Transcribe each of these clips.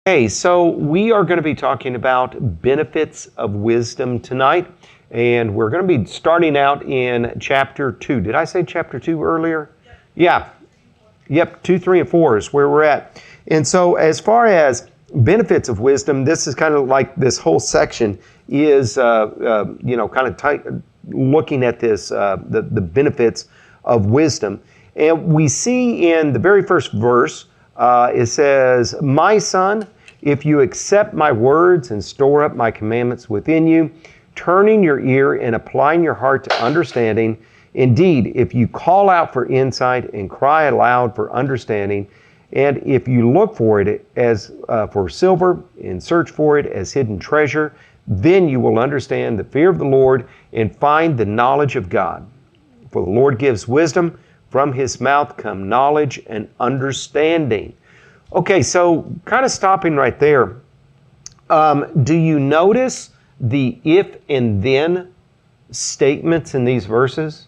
Hey, so we are going to be talking about benefits of wisdom tonight, and we're going to be starting out in chapter 2. Did I say chapter 2 earlier? Yeah. Yep, 2, 3, and 4 is where we're at. And so as far as benefits of wisdom, this is kind of like this whole section is, looking at this, the benefits of wisdom. And we see in the very first verse, it says, "My son, if you accept my words and store up my commandments within you, turning your ear and applying your heart to understanding, indeed, if you call out for insight and cry aloud for understanding, and if you look for it as for silver and search for it as hidden treasure, then you will understand the fear of the Lord and find the knowledge of God. For the Lord gives wisdom, from his mouth come knowledge and understanding." Okay, so kind of stopping right there. Do you notice the if and then statements in these verses?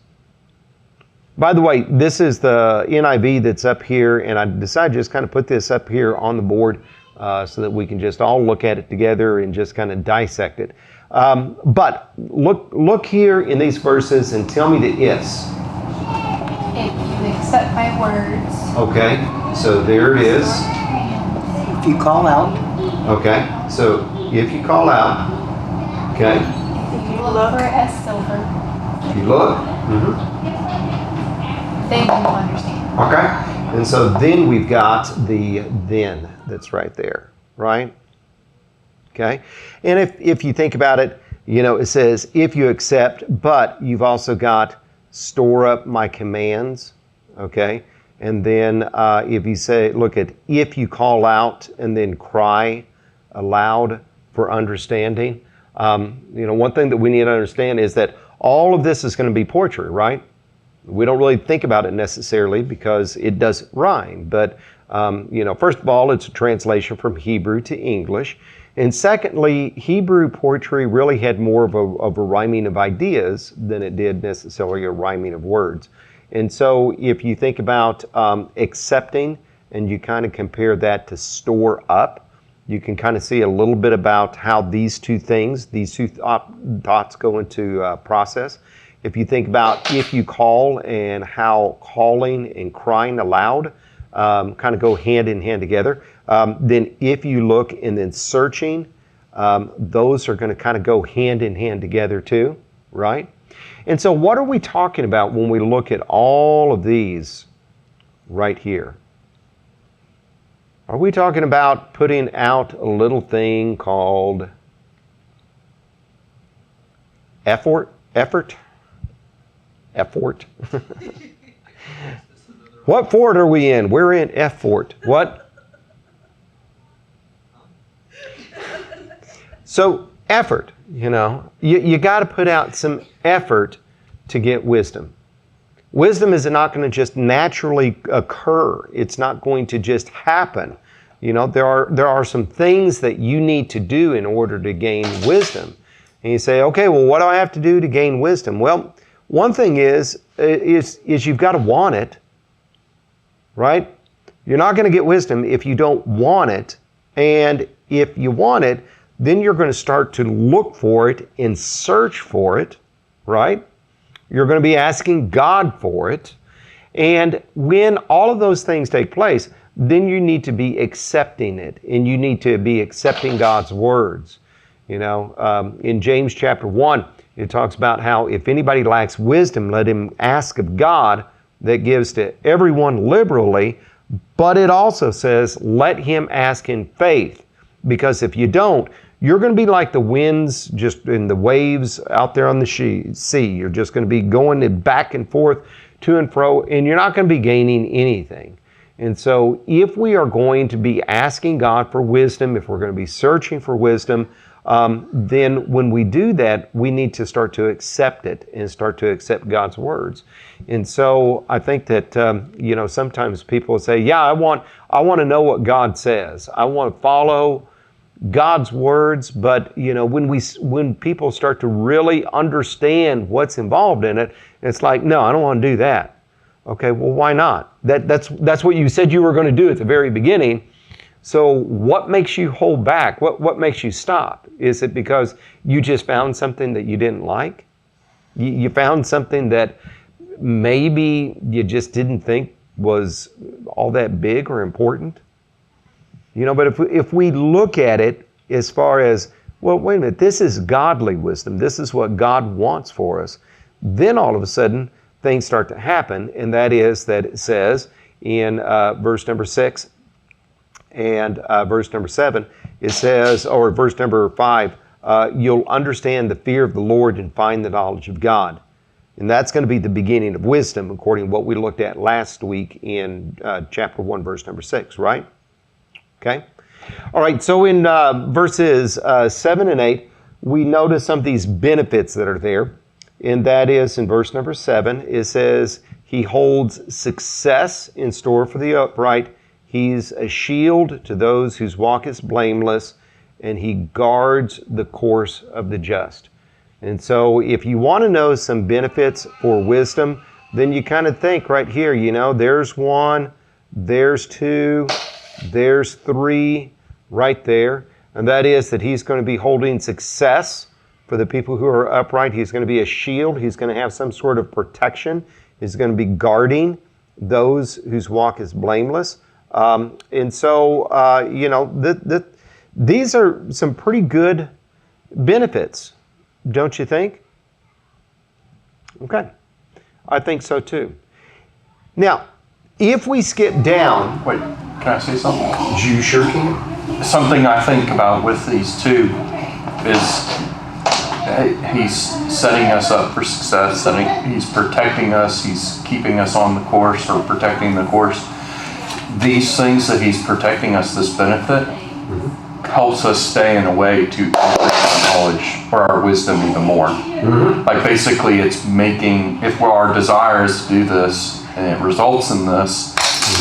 By the way, this is the NIV that's up here, and I decided to just kind of put this up here on the board so that we can just all look at it together and just kind of dissect it. But look here in these verses and tell me the ifs. If you accept my words. Okay, so there it is. If you call out. Okay, so if you call out. Okay. If you look for it as silver. If you look. Then you will understand. Okay, and so then we've got the then that's right there, right? Okay, and if you think about it, it says if you accept, but you've also got store up my commands, okay? And then if you say, look at if you call out and then cry aloud for understanding. One thing that we need to understand is that all of this is going to be poetry, right? We don't really think about it necessarily because it doesn't rhyme. But, first of all, it's a translation from Hebrew to English. And secondly, Hebrew poetry really had more of a rhyming of ideas than it did necessarily a rhyming of words. And so if you think about accepting and you kind of compare that to store up, you can kind of see a little bit about how these two thoughts go into process. If you think about if you call and how calling and crying aloud kind of go hand in hand together, then if you look and then searching, those are going to kind of go hand in hand together too, right? And so what are we talking about when we look at all of these right here? Are we talking about putting out a little thing called effort? What fort are we in? We're in F fort. What? So effort, you got to put out some effort to get wisdom. Wisdom is not going to just naturally occur. It's not going to just happen. There are some things that you need to do in order to gain wisdom. And you say, okay, well, what do I have to do to gain wisdom? Well, one thing is you've got to want it, right? You're not going to get wisdom if you don't want it. And if you want it, then you're going to start to look for it and search for it, right? You're going to be asking God for it. And when all of those things take place, then you need to be accepting it. And you need to be accepting God's words. In James chapter 1, it talks about how if anybody lacks wisdom, let him ask of God that gives to everyone liberally. But it also says, let him ask in faith. Because if you don't, you're going to be like the winds just in the waves out there on the sea. You're just going to be going back and forth, to and fro, and you're not going to be gaining anything. And so if we are going to be asking God for wisdom, if we're going to be searching for wisdom, then when we do that, we need to start to accept it and start to accept God's words. And so I think that, sometimes people say, yeah, I want to know what God says. I want to follow God's words, but when people start to really understand what's involved in it, it's like, no, I don't want to do that. Okay, well, why not? That's what you said you were going to do at the very beginning. So what makes you hold back? What makes you stop? Is it because you just found something that you didn't like? You found something that maybe you just didn't think was all that big or important? But if we look at it as far as, well, wait a minute, this is godly wisdom. This is what God wants for us. Then all of a sudden, things start to happen, and that is that it says in verse number 6 and verse number 7, it says, or verse number 5, you'll understand the fear of the Lord and find the knowledge of God. And that's going to be the beginning of wisdom, according to what we looked at last week in chapter 1, verse number 6, right? Okay? All right, so in verses 7 and 8, we notice some of these benefits that are there. And that is in verse number 7, it says, he holds success in store for the upright. He's a shield to those whose walk is blameless, and he guards the course of the just. And so if you want to know some benefits for wisdom, then you kind of think right here, there's 1, there's 2, there's 3 right there. And that is that he's going to be holding success for the people who are upright. He's going to be a shield. He's going to have some sort of protection. He's going to be guarding those whose walk is blameless. And so, these are some pretty good benefits, don't you think? Okay. I think so too. Now, if we skip down... Wait, can I say something? You sure can. Something I think about with these two is he's setting us up for success. He's protecting us. He's keeping us on the course or protecting the course. These things that he's protecting us, this benefit, helps us stay in a way to increase our knowledge or our wisdom even more. Like basically it's making, if our desire is to do this and it results in this,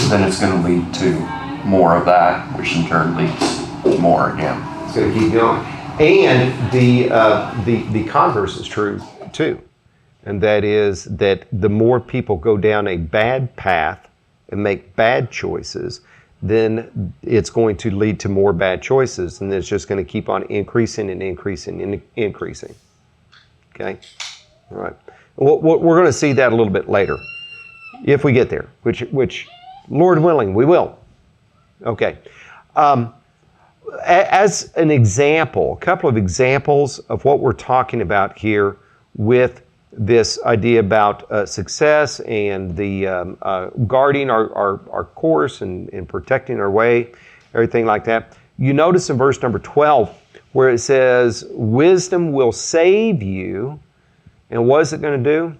then it's going to lead to more of that, which in turn leads to more again. It's going to keep going. And the converse is true too. And that is that the more people go down a bad path and make bad choices, then it's going to lead to more bad choices. And it's just going to keep on increasing and increasing and increasing. Okay? All right. We're going to see that a little bit later, if we get there, which Lord willing, we will. Okay. As an example, a couple of examples of what we're talking about here with this idea about success and the guarding our course and protecting our way, everything like that. You notice in verse number 12 where it says, wisdom will save you. And what is it going to do?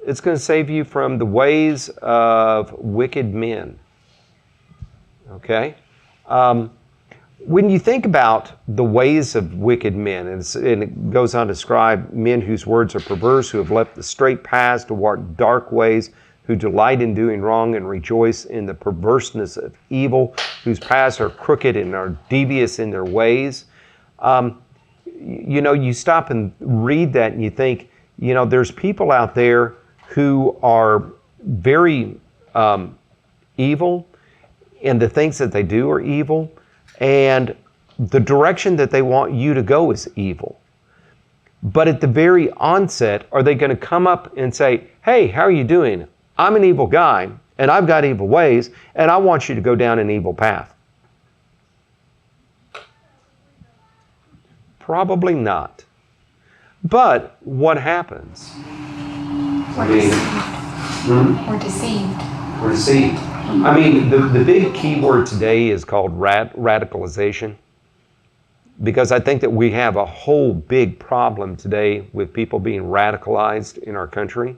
It's going to save you from the ways of wicked men. Okay? When you think about the ways of wicked men, and it goes on to describe men whose words are perverse, who have left the straight paths to walk dark ways, who delight in doing wrong and rejoice in the perverseness of evil, whose paths are crooked and are devious in their ways. You stop and read that and you think, there's people out there who are very evil, and the things that they do are evil. And the direction that they want you to go is evil. But at the very onset, are they going to come up and say, hey, how are you doing? I'm an evil guy, and I've got evil ways, and I want you to go down an evil path? Probably not. But what happens? We're deceived. We're deceived. We're deceived. I mean, the big key word today is called radicalization, because I think that we have a whole big problem today with people being radicalized in our country.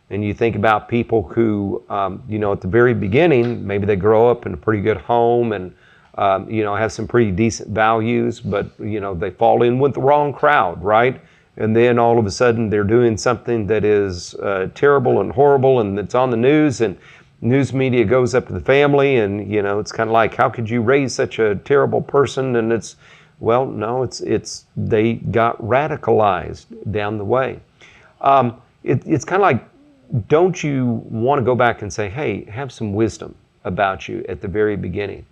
And you think about people who, at the very beginning, maybe they grow up in a pretty good home and, have some pretty decent values, but, they fall in with the wrong crowd, right? And then all of a sudden they're doing something that is terrible and horrible, and it's on the news, and news media goes up to the family, and it's kind of like, how could you raise such a terrible person? And it's they got radicalized down the way. It's kind of like, don't you want to go back and say, hey, have some wisdom about you at the very beginning?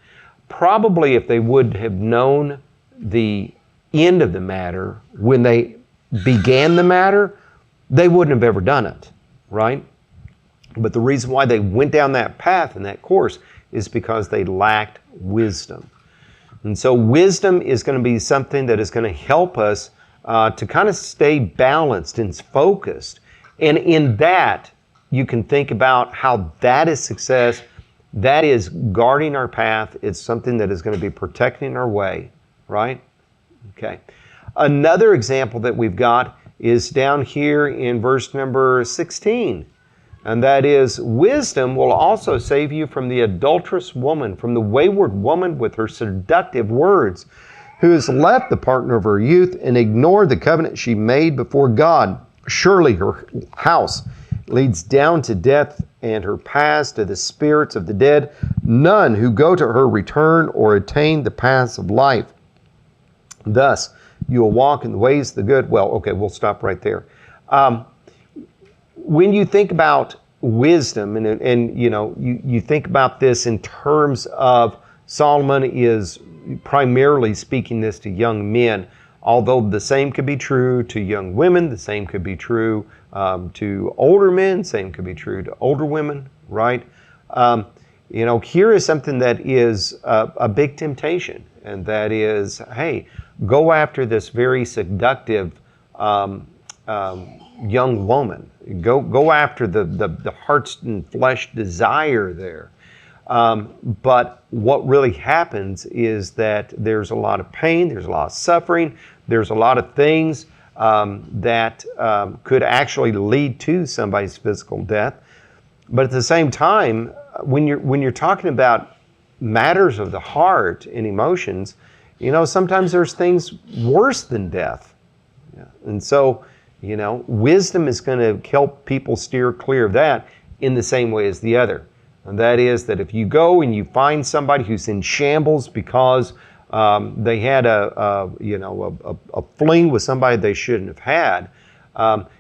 probably if they would have known the end of the matter when they began the matter, they wouldn't have ever done it, right? But the reason why they went down that path and that course is because they lacked wisdom. And so wisdom is going to be something that is going to help us to kind of stay balanced and focused. And in that, you can think about how that is success. That is guarding our path. It's something that is going to be protecting our way, right? Okay. Another example that we've got is down here in verse number 16. And that is, wisdom will also save you from the adulterous woman, from the wayward woman with her seductive words, who has left the partner of her youth and ignored the covenant she made before God. Surely her house leads down to death, and her paths to the spirits of the dead. None who go to her return or attain the paths of life. Thus, you will walk in the ways of the good. Well, okay, we'll stop right there. When you think about wisdom, and you know, you think about this in terms of Solomon is primarily speaking this to young men, although the same could be true to young women, the same could be true to older men, same could be true to older women, right? You know, here is something that is a big temptation, and that is, hey, go after this very seductive young woman. Go after the heart and flesh desire there. But what really happens is that there's a lot of pain, there's a lot of suffering, there's a lot of things that could actually lead to somebody's physical death. But at the same time, when you're talking about matters of the heart and emotions, you know, sometimes there's things worse than death. Yeah. And so, you know, wisdom is going to help people steer clear of that in the same way as the other. And that is that if you go and you find somebody who's in shambles because they had a fling with somebody they shouldn't have had,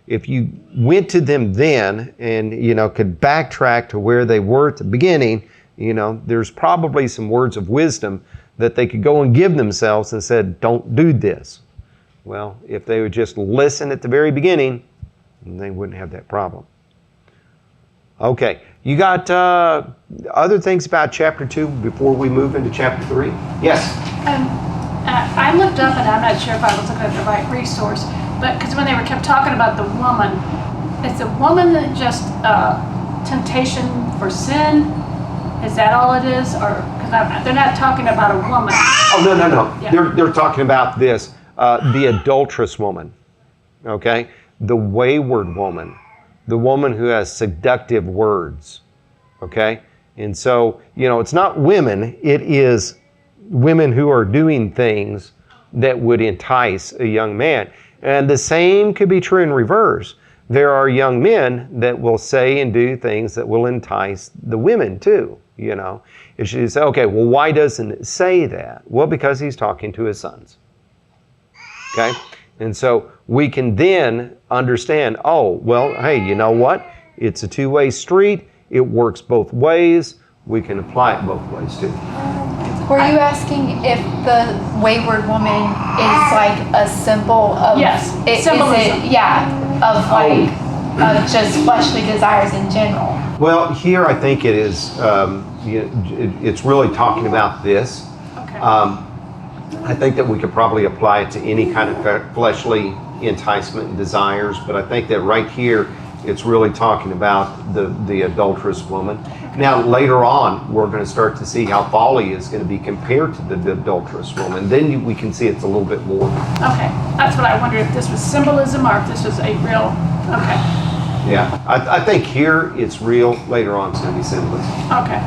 if you went to them then and, you know, could backtrack to where they were at the beginning, you know, there's probably some words of wisdom that they could go and give themselves and said, don't do this. Well, if they would just listen at the very beginning, they wouldn't have that problem. Okay, you got other things about chapter 2 before we move into chapter 3? Yes? I looked up, and I'm not sure if I was looking at the right resource, but because when they kept talking about the woman, is the woman just temptation for sin? Is that all it is? Or because they're not talking about a woman. Oh, no. Yeah. They're talking about this, the adulterous woman, okay? The wayward woman, the woman who has seductive words, okay? And so, you know, it's not women, it is women who are doing things that would entice a young man. And the same could be true in reverse. There are young men that will say and do things that will entice the women too, you know. If you say, okay, well, why doesn't it say that? Well, because he's talking to his sons, okay? And so we can then understand, oh, well, hey, you know what? It's a two-way street. It works both ways. We can apply it both ways too. Were you asking if the wayward woman is like a symbol of Yes, symbolism. Of just fleshly desires in general? Well, here I think it is, it's really talking about this. Okay. I think that we could probably apply it to any kind of fleshly enticement and desires, but I think that right here, it's really talking about the adulterous woman. Now, later on, we're going to start to see how folly is going to be compared to the adulterous woman. Then we can see it's a little bit more. Okay, that's what I wondered, if this was symbolism or if this was a real, okay, Yeah, I think here it's real. Later on, it's going to be symbolism. okay.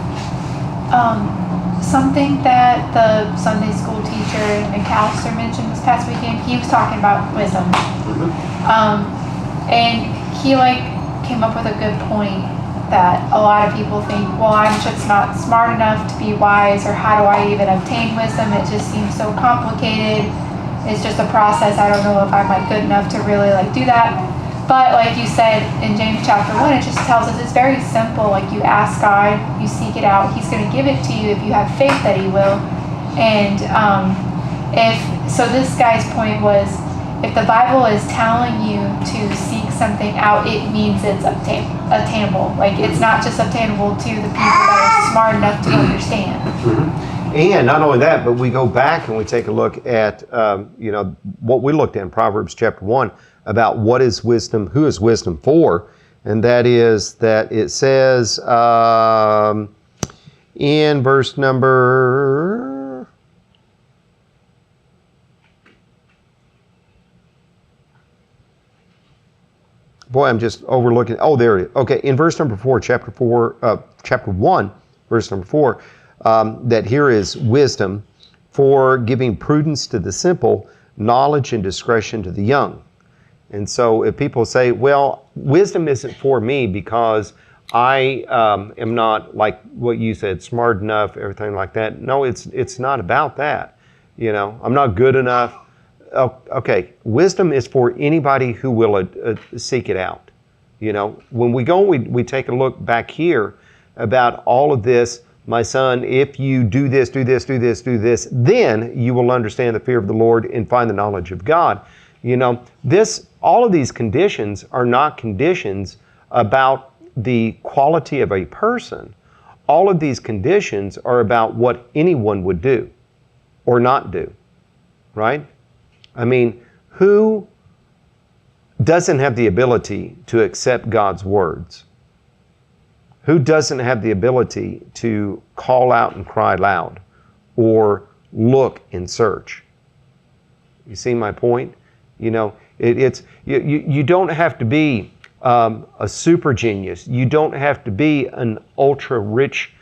Something that the Sunday school teacher McAllister mentioned this past weekend, he was talking about wisdom. And he came up with a good point that a lot of people think, well, I'm just not smart enough to be wise, or how do I even obtain wisdom? It just seems so complicated. It's just a process. I don't know if I'm good enough to really do that. But like you said in James chapter 1, it just tells us it's very simple. Like you ask God, you seek it out, He's going to give it to you if you have faith that He will. And this guy's point was, if the Bible is telling you to seek something out, it means it's attainable. Like it's not just obtainable to the people that are smart enough to understand. And not only that, but we go back and we take a look at, what we looked at in Proverbs chapter 1 about what is wisdom, who is wisdom for, and that is that it says in verse number... Boy, I'm just overlooking. Oh, there it is. Okay, in verse number 4, chapter 1, verse number 4, that here is wisdom for giving prudence to the simple, knowledge and discretion to the young. And so if people say, well, wisdom isn't for me because I am not, like what you said, smart enough, everything like that. No, it's not about that. I'm not good enough. Okay, wisdom is for anybody who will seek it out. When we go, we take a look back here about all of this. My son, if you do this, do this, do this, do this, then you will understand the fear of the Lord and find the knowledge of God. All of these conditions are not conditions about the quality of a person. All of these conditions are about what anyone would do or not do, right? I mean, who doesn't have the ability to accept God's words? Who doesn't have the ability to call out and cry loud or look and search? You see my point? You don't have to be a super genius. You don't have to be an ultra rich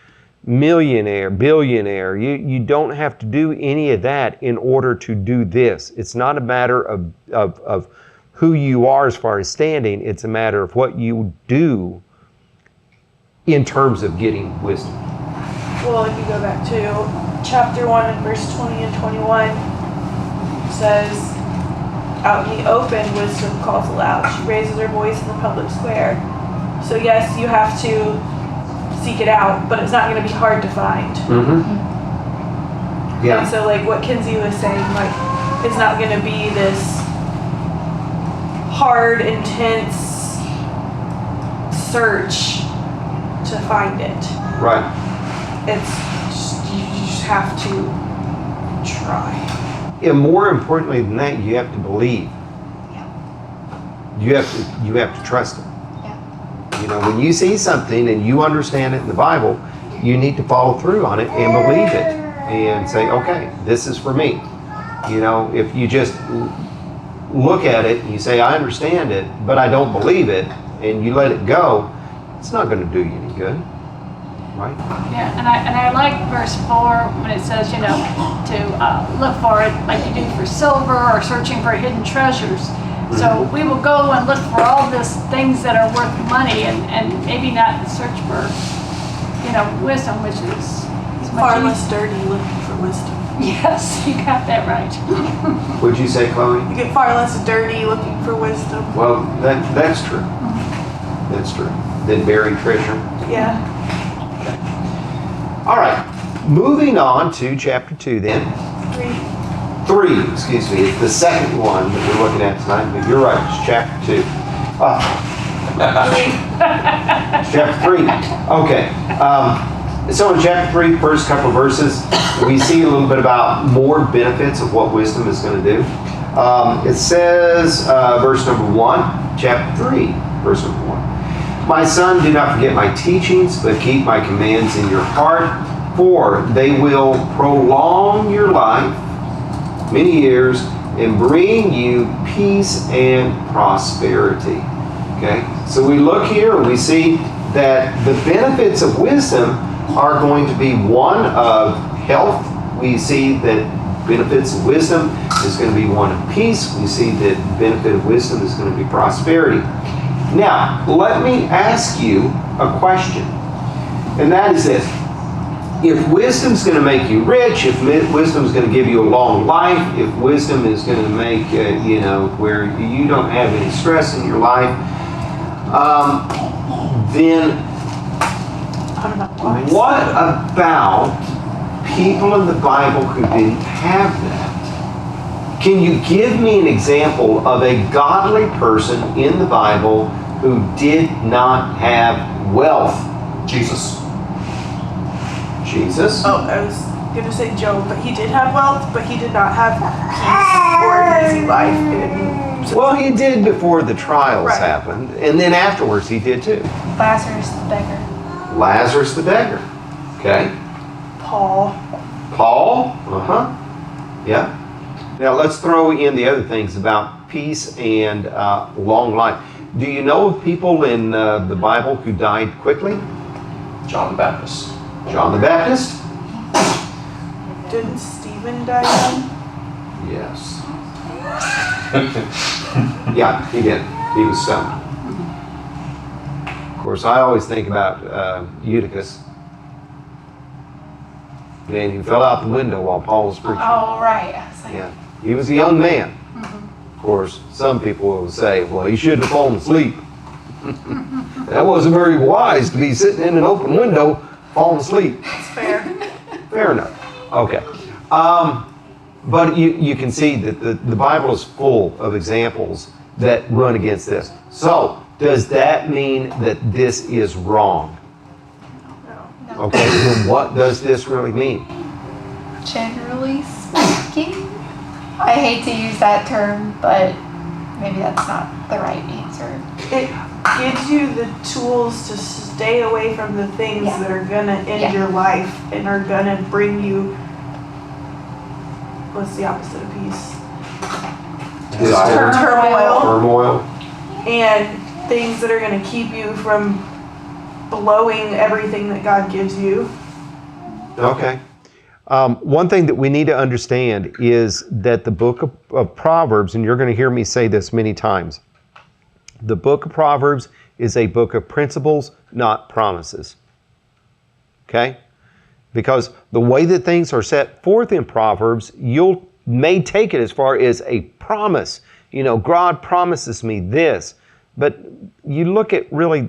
millionaire, billionaire. You don't have to do any of that in order to do this. It's not a matter of who you are as far as standing. It's a matter of what you do in terms of getting wisdom. Well, if you go back to chapter 1 and verse 20 and 21, it says, out in the open, wisdom calls aloud. She raises her voice in the public square. So yes, you have to seek it out, but it's not going to be hard to find. Yeah. And so like what Kinsey was saying, like it's not going to be this hard, intense search to find it. Right. It's just, you just have to try. And more importantly than that, you have to believe. You have to trust it. When you see something and you understand it in the Bible, you need to follow through on it and believe it and say, okay, this is for me. If you just look at it and you say, I understand it, but I don't believe it, and you let it go, it's not going to do you any good, right? Yeah, and I like verse 4 when it says, to look for it like you do for silver or searching for hidden treasures. So we will go and look for all these things that are worth money and maybe not search for, wisdom, which is Far less dirty looking for wisdom. Yes, you got that right. Would you say, Chloe? You get far less dirty looking for wisdom. Well, that's true. That's true. Than buried treasure. Yeah. All right. Moving on to chapter 2 then. 3, excuse me. It's the second one that we're looking at tonight, but you're right, it's chapter 2. It's chapter 3. Okay. So in chapter 3, first couple of verses, we see a little bit about more benefits of what wisdom is going to do. It says, verse number 1, chapter 3, verse number 1. My son, do not forget my teachings, but keep my commands in your heart, for they will prolong your life many years and bring you peace and prosperity. Okay? So we look here and we see that the benefits of wisdom are going to be one of health. We see that benefits of wisdom is going to be one of peace. We see that benefit of wisdom is going to be prosperity. Now, let me ask you a question, and that is this. if wisdom's going to make you rich, if wisdom's going to give you a long life, if wisdom is going to make, where you don't have any stress in your life, then I'm not wise. what about people in the Bible who didn't have that? Can you give me an example of a godly person in the Bible who did not have wealth? Jesus. Jesus? Oh, I was gonna say Job, but he did have wealth, but he did not have peace or an easy life. Well, he did before the trials Right. happened, and then afterwards he did too. Lazarus the beggar. Lazarus the beggar. Okay. Paul. Paul? Yeah. Now let's throw in the other things about peace and long life. Do you know of people in the Bible who died quickly? John the Baptist. John the Baptist? Didn't Stephen die young? Yes. Yeah, he did. He was stoned. Of course, I always think about Eutychus. And he fell out the window while Paul was preaching. Oh, right. I was like, Yeah, he was a young man. Of course, some people will say, well, he shouldn't have fallen asleep. That wasn't very wise to be sitting in an open window falling asleep. It's fair. Fair enough. Okay. But you can see that the Bible is full of examples that run against this. So, does that mean that this is wrong? No. Okay, then what does this really mean? generally speaking. I hate to use that term, but maybe that's not the right answer. It gives you the tools to stay away from the things Yeah. that are gonna end Yeah. your life and are gonna bring you, what's the opposite of peace? Desire, Turmoil. turmoil. And things that are gonna keep you from blowing everything that God gives you. Okay. One thing that we need to understand is that the book of Proverbs, and you're going to hear me say this many times, the book of Proverbs is a book of principles, not promises. Okay? Because the way that things are set forth in Proverbs, you may take it as far as a promise. You know, God promises me this. But you look at really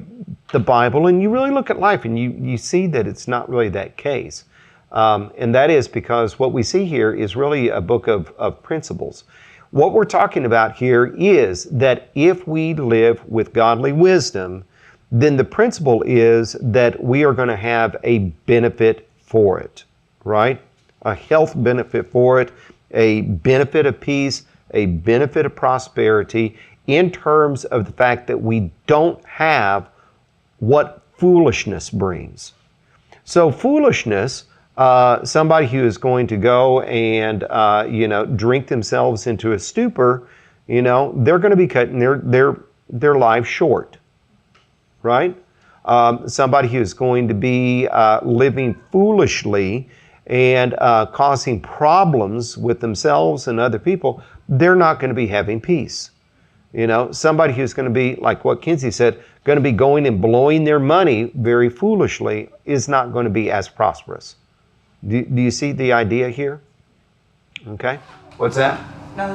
the Bible and you really look at life and you see that it's not really that case. And that is because what we see here is really a book of principles. What we're talking about here is that if we live with godly wisdom, then the principle is that we are going to have a benefit for it, right? A health benefit for it, a benefit of peace, a benefit of prosperity in terms of the fact that we don't have what foolishness brings. So foolishness, somebody who is going to go and drink themselves into a stupor, they're going to be cutting their life short, right? Somebody who is going to be living foolishly and causing problems with themselves and other people, they're not going to be having peace. Somebody who's going to be, like what Kinsey said, going to be going and blowing their money very foolishly is not going to be as prosperous. Do you see the idea here? Okay. What's that? No.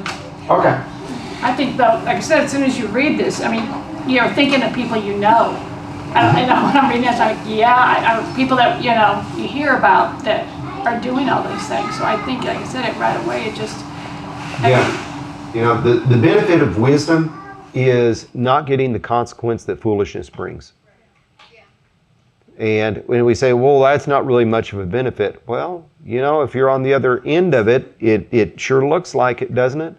Okay. I think though, like I said, as soon as you read this, I mean, you're thinking of people you know. I know when I'm reading this, I'm like, people that, you hear about that are doing all these things. So I think, like I said it right away, it just... Yeah. The benefit of wisdom is not getting the consequence that foolishness brings. And when we say, well, that's not really much of a benefit. Well, if you're on the other end of it, it sure looks like it, doesn't it?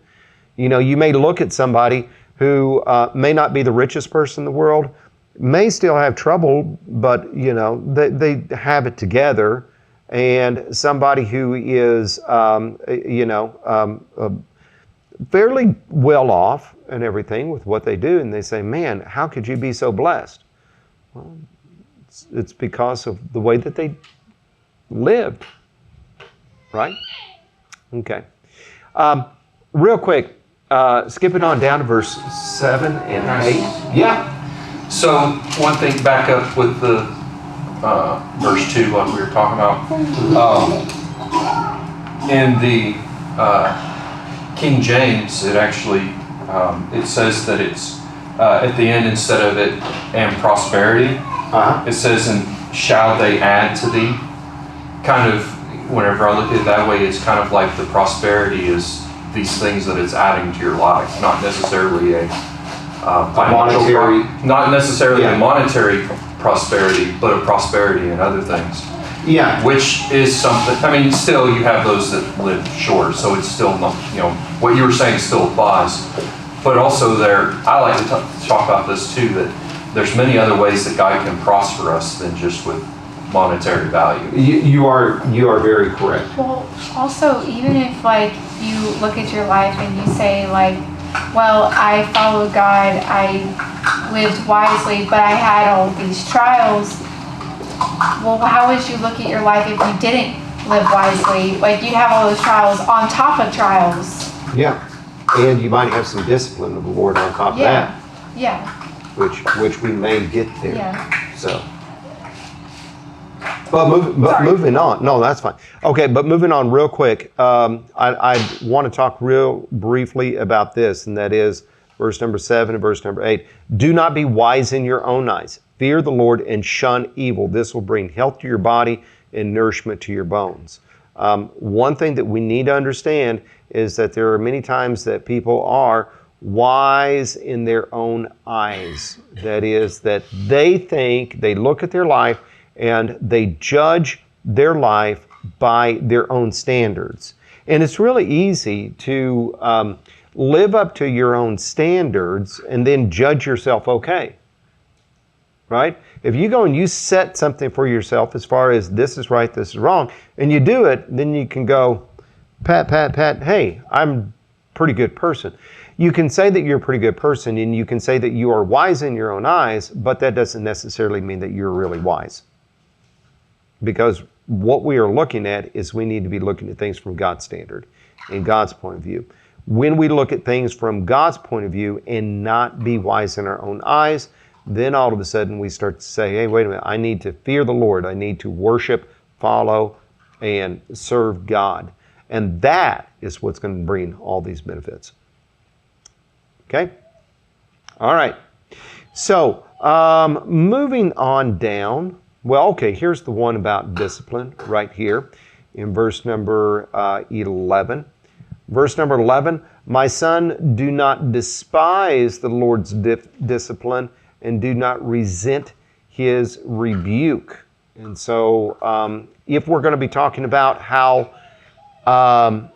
You may look at somebody who may not be the richest person in the world, may still have trouble, but, they have it together. And somebody who is, fairly well off and everything with what they do, and they say, man, how could you be so blessed? Well, it's because of the way that they lived, right? Okay. Real quick, skip it on down to verse 7 and 8. Yeah. So one thing back up with the verse 2, like we were talking about. In the King James, it actually, it says that it's at the end, instead of it, and prosperity, it says, and shall they add to thee? Kind of, whenever I look at it that way, it's kind of like the prosperity is these things that it's adding to your life, not necessarily a financial Monetary. not necessarily Yeah. a monetary prosperity, but a prosperity in other things. Yeah. Which is something, I mean, still you have those that live short, so it's still not, what you were saying still applies. But also I like to talk about this too, that there's many other ways that God can prosper us than just with monetary value. You are very correct. Well, also, even if like you look at your life and you say like, well, I followed God, I lived wisely, but I had all these trials. Well, how would you look at your life if you didn't live wisely? Like you'd have all those trials on top of trials. Yeah. And you might have some discipline of the Lord on top of that, Yeah. which we may get there. Yeah. So. But moving on. No, that's fine. Okay, but moving on real quick. I want to talk real briefly about this, and that is verse number 7 and verse number 8. Do not be wise in your own eyes. Fear the Lord and shun evil. This will bring health to your body and nourishment to your bones. One thing that we need to understand is that there are many times that people are wise in their own eyes. That is, that they think, they look at their life, and they judge their life by their own standards. And it's really easy to live up to your own standards and then judge yourself okay. Right? If you go and you set something for yourself as far as this is right, this is wrong, and you do it, then you can go, pat, hey, I'm a pretty good person. You can say that you're a pretty good person, and you can say that you are wise in your own eyes, but that doesn't necessarily mean that you're really wise. Because what we are looking at is we need to be looking at things from God's standard and God's point of view. When we look at things from God's point of view and not be wise in our own eyes, then all of a sudden we start to say, hey, wait a minute, I need to fear the Lord. I need to worship, follow, and serve God. And that is what's going to bring all these benefits. Okay? All right. So, moving on down. Well, okay, here's the one about discipline right here in verse number 11. Verse number 11, my son, do not despise the Lord's discipline and do not resent his rebuke. And so if we're going to be talking about how the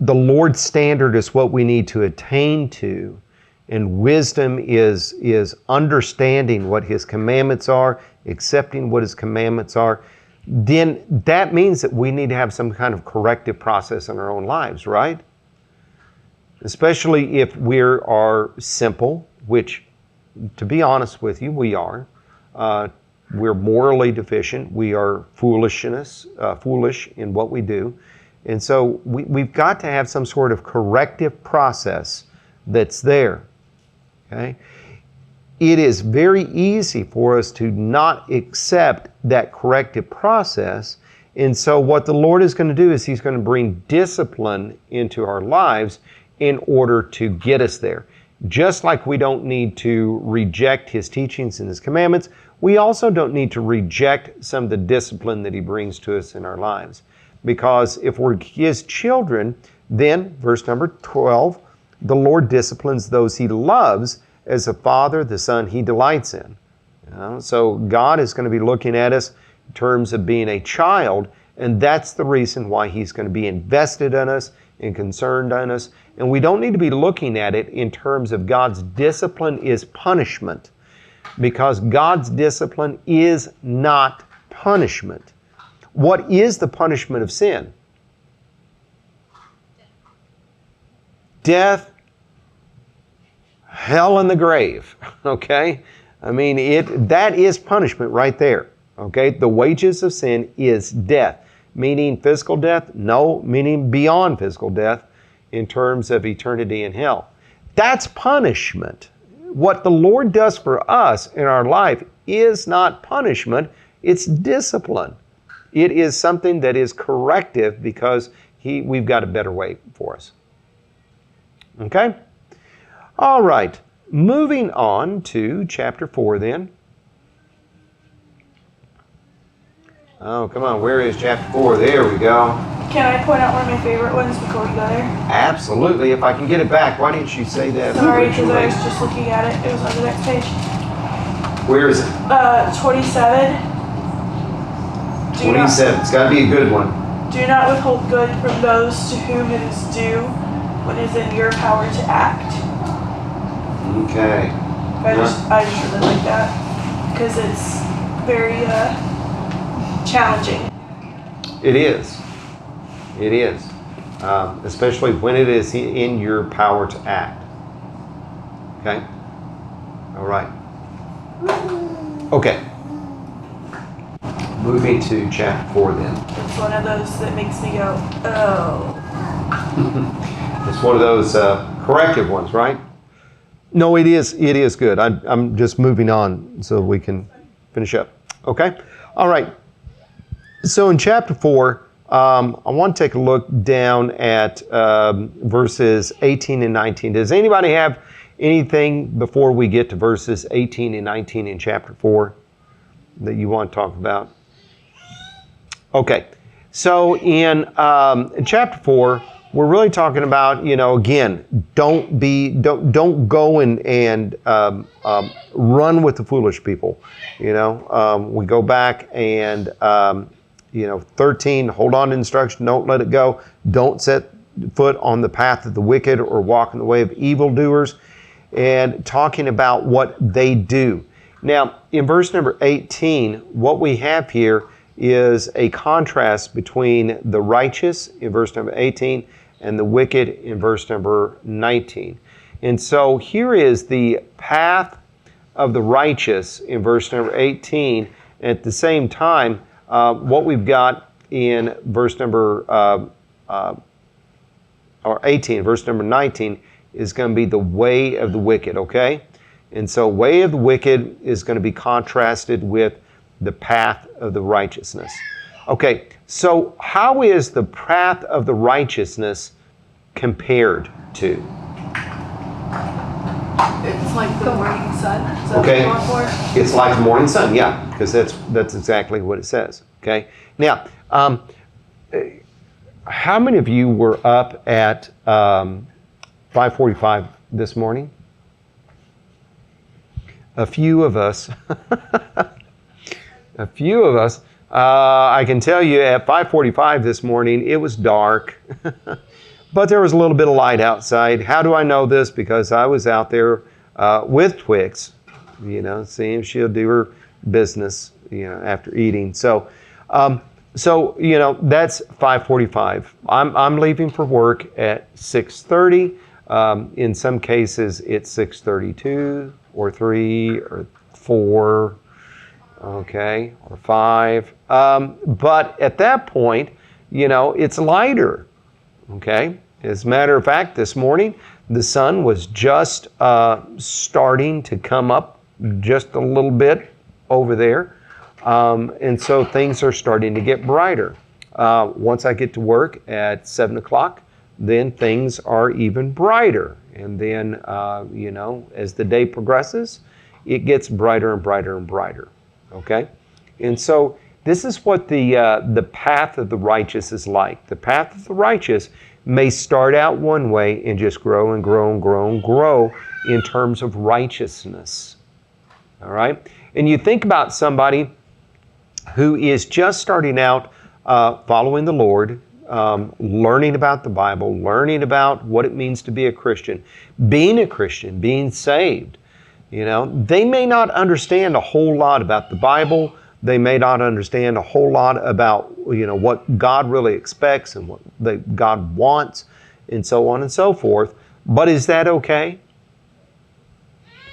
Lord's standard is what we need to attain to, and wisdom is understanding what his commandments are, accepting what his commandments are, then that means that we need to have some kind of corrective process in our own lives, right? Especially if we are simple, which, to be honest with you, we are. We're morally deficient. We are foolish in what we do. And so we've got to have some sort of corrective process that's there. Okay? It is very easy for us to not accept that corrective process. And so what the Lord is going to do is He's going to bring discipline into our lives in order to get us there. Just like we don't need to reject His teachings and His commandments, we also don't need to reject some of the discipline that He brings to us in our lives. Because if we're His children, then, verse number 12, the Lord disciplines those He loves as a father, the son He delights in. So God is going to be looking at us in terms of being a child, and that's the reason why He's going to be invested in us and concerned on us. And we don't need to be looking at it in terms of God's discipline is punishment, because God's discipline is not punishment. What is the punishment of sin? Death, hell, and the grave. Okay? I mean, that is punishment right there. Okay? The wages of sin is death. Meaning physical death? No, meaning beyond physical death in terms of eternity in hell. That's punishment. what the Lord does for us in our life is not punishment, it's discipline. It is something that is corrective because we've got a better way for us. Okay? All right. Moving on to chapter 4 then. Oh, come on. Where is chapter 4? There we go. Can I point out one of my favorite ones before we go there? Absolutely. If I can get it back, why didn't you say that Sorry, because I originally? was just looking at it. It was on the next page. Where is it? 27. Do 27. It's got to be a good one. Do not withhold good from those to whom it is due when it is in your power to act. Okay. I just really like that because it's very challenging. It is. It is. Especially when it is in your power to act. Okay? All right. Okay. Moving to chapter 4 then. It's one of those that makes me go, oh. It's one of those corrective ones, right? No, it is good. I'm just moving on so we can finish up. Okay? All right. So in chapter 4, I want to take a look down at verses 18 and 19. Does anybody have anything before we get to verses 18 and 19 in chapter 4 that you want to talk about? Okay. So in chapter 4, we're really talking about, again, don't go and run with the foolish people. We go back and 13, hold on to instruction, don't let it go. Don't set foot on the path of the wicked or walk in the way of evildoers, and talking about what they do. Now, in verse number 18, what we have here is a contrast between the righteous in verse number 18 and the wicked in verse number 19. And so here is the path of the righteous in verse number 18. At the same time, what we've got in verse number 18, verse number 19, is going to be the way of the wicked, okay? And so way of the wicked is going to be contrasted with the path of the righteousness. Okay, so how is the path of the righteousness compared to? It's like the morning sun. Is that Okay. what you're going for? It's like the morning sun, yeah, because that's exactly what it says. Okay. Now, how many of you were up at 5:45 this morning? A few of us. A few of us. I can tell you at 5:45 this morning, it was dark, but there was a little bit of light outside. How do I know this? Because I was out there with Twix, seeing if she'll do her business, after eating. So that's 5:45. I'm leaving for work at 6:30. In some cases, it's 6:32 or 3 or 4. Okay, or 5. But at that point, it's lighter. Okay. As a matter of fact, this morning, the sun was just starting to come up just a little bit over there. And so things are starting to get brighter. Once I get to work at 7 o'clock, then things are even brighter. And then, as the day progresses, it gets brighter and brighter and brighter. Okay? And so this is what the path of the righteous is like. The path of the righteous may start out one way and just grow and grow and grow and grow in terms of righteousness. All right? And you think about somebody who is just starting out following the Lord, learning about the Bible, learning about what it means to be a Christian, being saved. They may not understand a whole lot about the Bible. They may not understand a whole lot about, what God really expects and what God wants, and so on and so forth. But is that okay?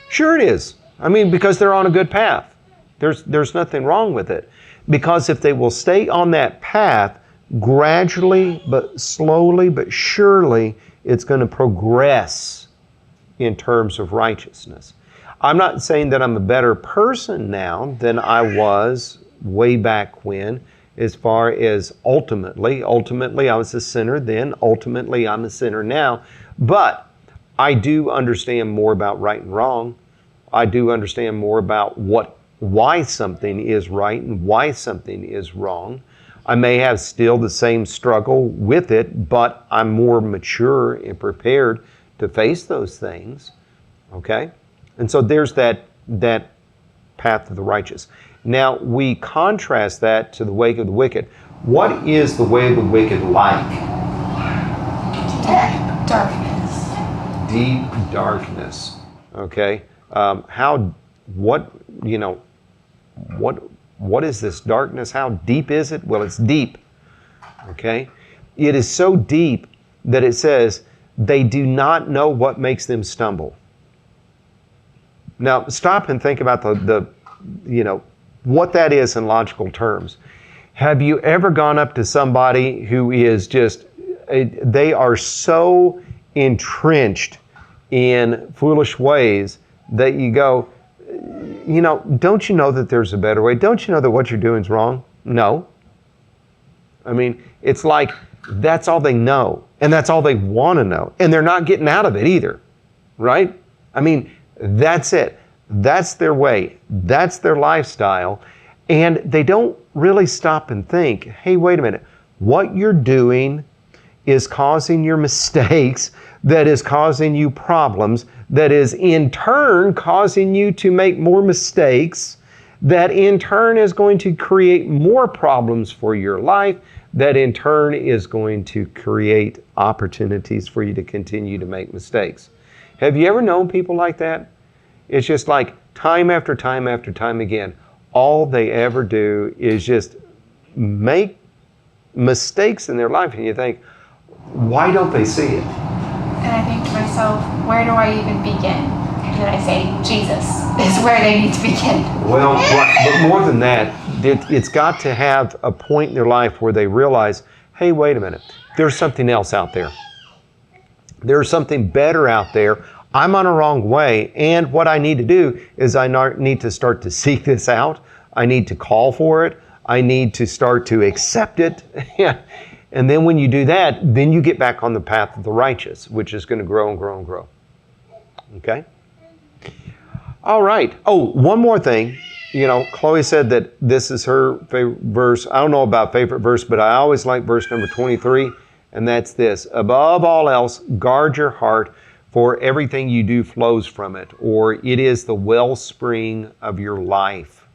Sure it is. I mean, because they're on a good path. There's nothing wrong with it. Because if they will stay on that path, gradually, but slowly, but surely, it's going to progress in terms of righteousness. I'm not saying that I'm a better person now than I was way back when, as far as ultimately I was a sinner then, ultimately I'm a sinner now. But I do understand more about right and wrong. I do understand more about why something is right and why something is wrong. I may have still the same struggle with it, but I'm more mature and prepared to face those things. Okay? And so there's that path of the righteous. Now, we contrast that to the way of the wicked. What is the way of the wicked like? Darkness. Deep darkness. Okay? What is this darkness? How deep is it? Well, it's deep. Okay? It is so deep that it says, they do not know what makes them stumble. Now, stop and think about what that is in logical terms. Have you ever gone up to somebody who is just, they are so entrenched in foolish ways that you go, don't you know that there's a better way? Don't you know that what you're doing is wrong? No. I mean, it's like that's all they know, and that's all they want to know, and they're not getting out of it either, right? I mean, that's it. That's their way. That's their lifestyle, and they don't really stop and think, hey, wait a minute. What you're doing is causing your mistakes, that is causing you problems, that is in turn causing you to make more mistakes, that in turn is going to create more problems for your life, that in turn is going to create opportunities for you to continue to make mistakes. Have you ever known people like that? It's just like time after time after time again, all they ever do is just make mistakes in their life, and you think, why don't they see it? And I think to myself, where do I even begin? And then I say, Jesus is where they need to begin. Well, but more than that, it's got to have a point in their life where they realize, hey, wait a minute, there's something else out there. There's something better out there. I'm on a wrong way, and what I need to do is I need to start to seek this out. I need to call for it. I need to start to accept it. And then when you do that, then you get back on the path of the righteous, which is going to grow and grow and grow. Okay? All right. Oh, one more thing. Chloe said that this is her favorite verse. I don't know about favorite verse, but I always like verse number 23, and that's this. Above all else, guard your heart, for everything you do flows from it, or it is the wellspring of your life.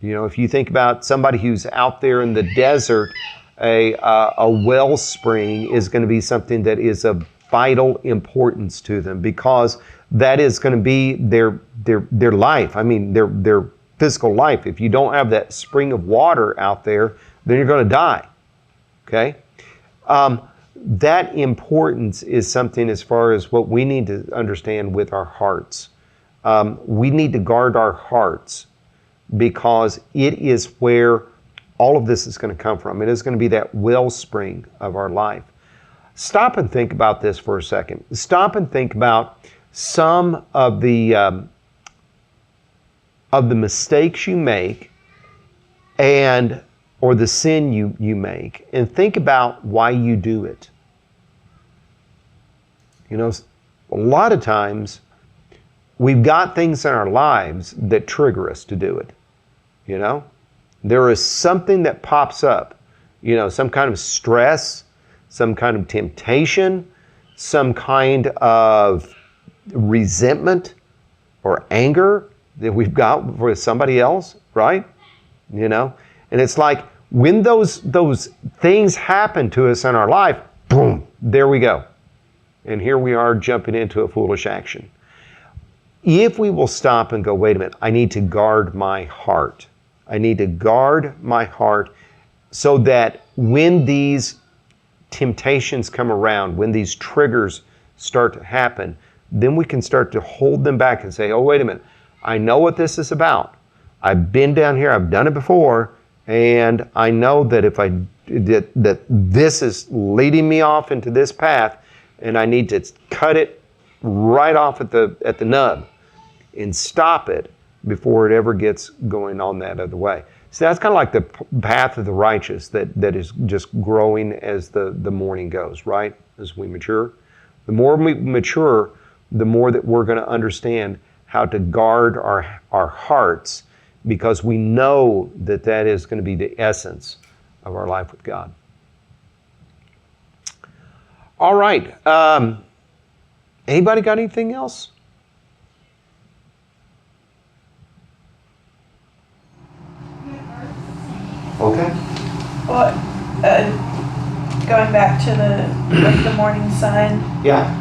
If you think about somebody who's out there in the desert, a wellspring is going to be something that is of vital importance to them, because that is going to be their life. I mean, their physical life. If you don't have that spring of water out there, then you're going to die. Okay? That importance is something as far as what we need to understand with our hearts. We need to guard our hearts, because it is where all of this is going to come from. It is going to be that wellspring of our life. Stop and think about this for a second. Stop and think about some of the mistakes you make, or the sin you make, and think about why you do it. A lot of times we've got things in our lives that trigger us to do it. There is something that pops up, some kind of stress, some kind of temptation, some kind of resentment or anger that we've got for somebody else, right? And it's like when those things happen to us in our life, boom, there we go. And here we are jumping into a foolish action. If we will stop and go, wait a minute, I need to guard my heart. I need to guard my heart so that when these temptations come around, when these triggers start to happen, then we can start to hold them back and say, oh, wait a minute, I know what this is about. I've been down here, I've done it before, and I know that that this is leading me off into this path, and I need to cut it right off at the nub. and stop it before it ever gets going on that other way. So that's kind of like the path of the righteous that is just growing as the morning goes, right? As we mature. The more we mature, the more that we're going to understand how to guard our hearts, because we know that that is going to be the essence of our life with God. All right. Anybody got anything else? Okay. What? Going back to the morning sun. Yeah.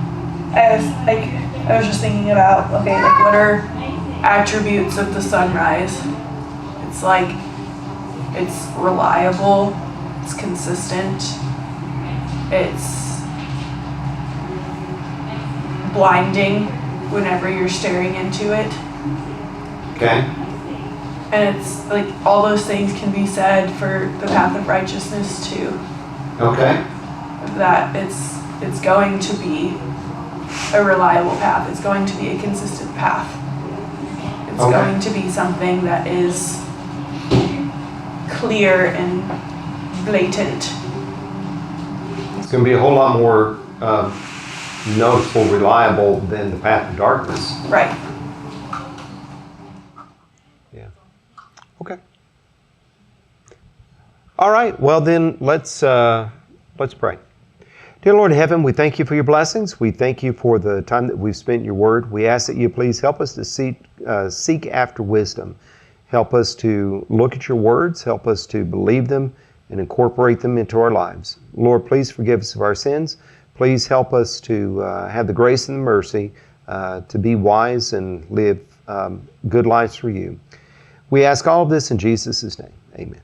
I was just thinking about, okay, like what are attributes of the sunrise? It's like it's reliable, it's consistent, it's blinding whenever you're staring into it. Okay. And it's like all those things can be said for the path of righteousness too. Okay. That it's going to be a reliable path. It's going to be a consistent path. It's Okay. going to be something that is clear and blatant. It's going to be a whole lot more noticeable, reliable than the path of darkness. Right. Yeah. Okay. All right. Well, then let's pray. Dear Lord in heaven, we thank you for your blessings. We thank you for the time that we've spent in your word. We ask that you please help us to seek after wisdom. Help us to look at your words. Help us to believe them and incorporate them into our lives. Lord, please forgive us of our sins. Please help us to have the grace and the mercy to be wise and live good lives for you. We ask all of this in Jesus' name. Amen.